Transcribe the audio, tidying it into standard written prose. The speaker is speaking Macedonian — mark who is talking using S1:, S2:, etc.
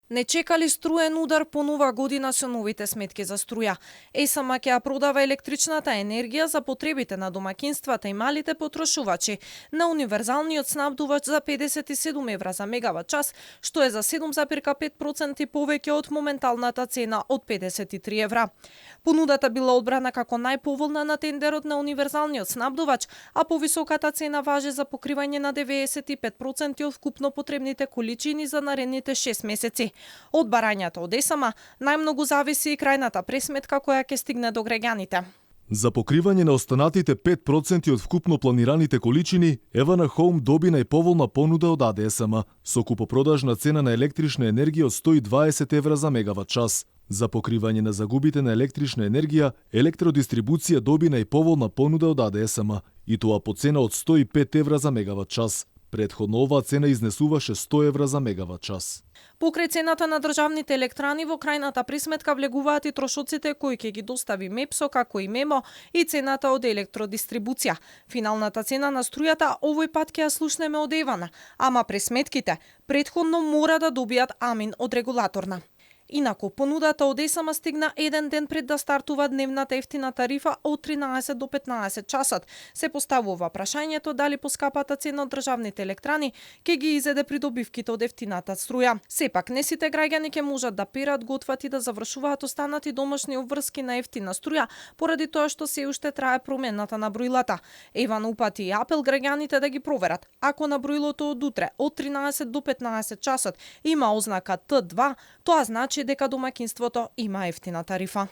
S1: Не чекали струен удар по нова година со новите сметки за струја. ЕСМ ќе ја продава електричната енергија за потребите на домакинствата и малите потрошувачи на универзалниот снабдувач за 57 евра за мегават час, што е за 7,5% повеќе од моменталната цена од 53 евра. Понудата била одбрана како најповолна на тендерот на универзалниот снабдувач, а повисоката цена важи за покривање на 95% од вкупно потребните количини за наредните 6 месеци. Од барањата од ЕСМ најмногу зависи и крајната пресметка која ќе стигне до граѓаните.
S2: За покривање на останатите 5% од вкупно планираните количини, Евана Хоум доби најповолна понуда од АДСМ со купопродажна цена на електрична енергија од 120 евра за мегават час. За покривање на загубите на електрична енергија, Електродистрибуција доби најповолна понуда од АДСМ и тоа по цена од 105 евра за мегават час. Предходно оваа цена изнесуваше 100 евра за мегават час.
S1: Покрај цената на државните електрани во крајната пресметка влегуваат и трошоците кои ќе ги достави МЕПСО како и МЕМО и цената од Електродистрибуција. Финалната цена на струјата овој пат ќе ја слушнеме од Евана, ама пресметките предходно мора да добијат амин од регулаторна. Инаку, понудата од ЕСМ стигна еден ден пред да стартува дневната ефтина тарифа од 13 до 15 часот. Се поставува прашањето дали поскапата цена од државните електрани ќе ги изеде придобивките од ефтината струја. Сепак, не сите граѓани ќе можат да перат, готват и да завршуваат останати домашни обврски на ефтина струја, поради тоа што се уште трае промената на броилата. Еван упати и апел граѓаните да ги проверат. Ако на броилото од утре, од 13 до 15 часот, има ознака Т2, тоа значи дека домакинството има ефтина тарифа.